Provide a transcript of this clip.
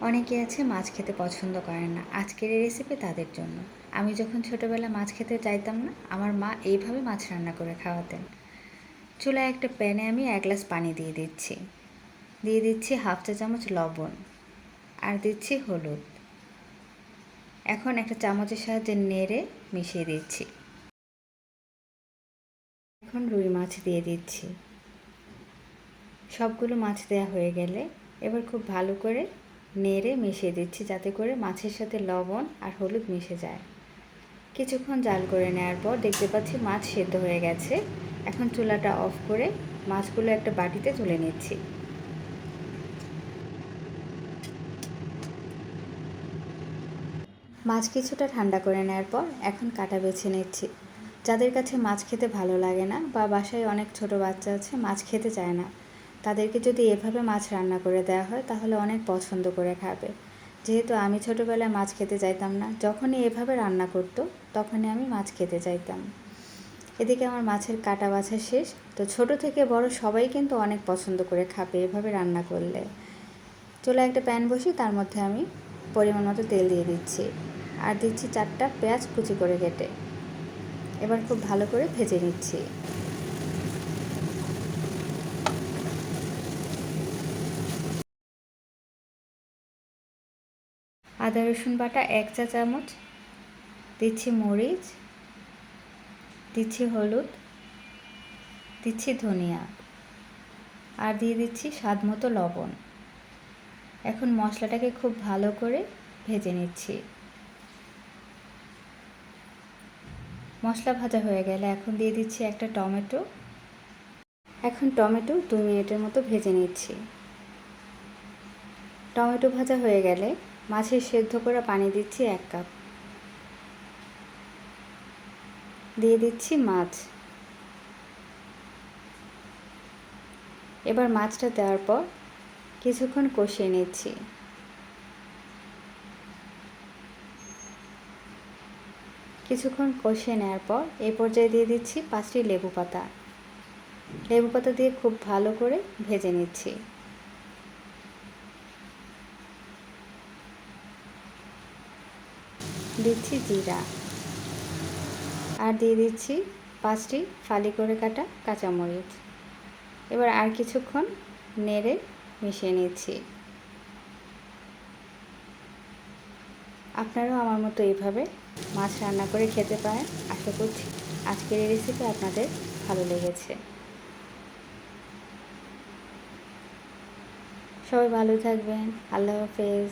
অনেকে আছে মাছ খেতে পছন্দ করেন না। আজকের এই রেসিপি তাদের জন্য। আমি যখন ছোটোবেলায় মাছ খেতে চাইতাম না, আমার মা এইভাবে মাছ রান্না করে খাওয়াতেন। চুলায় একটা প্যানে আমি 1 গ্লাস পানি দিয়ে দিচ্ছি। দিয়ে দিচ্ছি হাফ চা চামচ লবণ আর দিচ্ছি হলুদ। এখন একটা চামচের সাহায্যে নেড়ে মিশিয়ে দিচ্ছি। এখন রুই মাছ দিয়ে দিচ্ছি। সবগুলো মাছ দেওয়া হয়ে গেলে এবার খুব ভালো করে নেড়ে মিশিয়ে দিচ্ছি, যাতে করে মাছের সাথে লবণ আর হলুদ মিশে যায়। কিছুক্ষণ জাল করে নেওয়ার পর দেখতে পাচ্ছি মাছ সেদ্ধ হয়ে গেছে। এখন চুলাটা অফ করে মাছগুলো একটা বাটিতে তুলে নিচ্ছি। মাছ কিছুটা ঠান্ডা করে নেওয়ার পর এখন কাটা বেছে নিচ্ছি। যাদের কাছে মাছ খেতে ভালো লাগে না বা বাসায় অনেক ছোট বাচ্চা আছে মাছ খেতে চায় না, তাদেরকে যদি এভাবে মাছ রান্না করে দেওয়া হয় তাহলে অনেক পছন্দ করে খাবে। যেহেতু আমি ছোটোবেলায় মাছ খেতে চাইতাম না, যখনই এভাবে রান্না করতো তখনই আমি মাছ খেতে চাইতাম। এদিকে আমার মাছের কাটা বাছা শেষ। তো ছোট থেকে বড় সবাই কিন্তু অনেক পছন্দ করে খাবে এভাবে রান্না করলে। চুলায় একটা প্যান বসিয়ে তার মধ্যে আমি পরিমাণ মতো তেল দিয়ে দিচ্ছি আর দিচ্ছি 4টা পেঁয়াজ কুচি করে কেটে। এবার খুব ভালো করে ভেজে নিচ্ছি। আদা রসুন বাটা 1 চা চামচ, দিচ্ছি মরিচ, দিচ্ছি হলুদ, দিচ্ছি ধনিয়া আর দিয়ে দিচ্ছি স্বাদ মতো লবণ। এখন মশলাটাকে খুব ভালো করে ভেজে নিচ্ছি। মশলা ভাজা হয়ে গেলে এখন দিয়ে দিচ্ছি একটা টমেটো। এখন টমেটো 2 মিনিটের মতো ভেজে নিচ্ছি। টমেটো ভাজা হয়ে গেলে মাছের সেদ্ধ করা পানি দিচ্ছি 1 কাপ। দিয়ে দিচ্ছি মাছ। এবার মাছটা দেওয়ার পর কিছুক্ষণ কষিয়ে নিচ্ছি। কিছুক্ষণ কষিয়ে নেওয়ার পর এই পর্যায়ে দিয়ে দিচ্ছি 5টি লেবু পাতা। লেবু পাতা দিয়ে খুব ভালো করে ভেজে নিচ্ছি। দিচ্ছি জিরা আর দিয়ে দিচ্ছি 5টি ফালি করে কাটা কাঁচামরিচ। এবার আর কিছুক্ষণ নেড়ে মিশিয়ে নিচ্ছি। আপনারাও আমার মতো এইভাবে মাছ রান্না করে খেতে পারেন। আশা করছি আজকের এই রেসিপি আপনাদের ভালো লেগেছে। সবাই ভালো থাকবেন। আল্লাহ হাফেজ।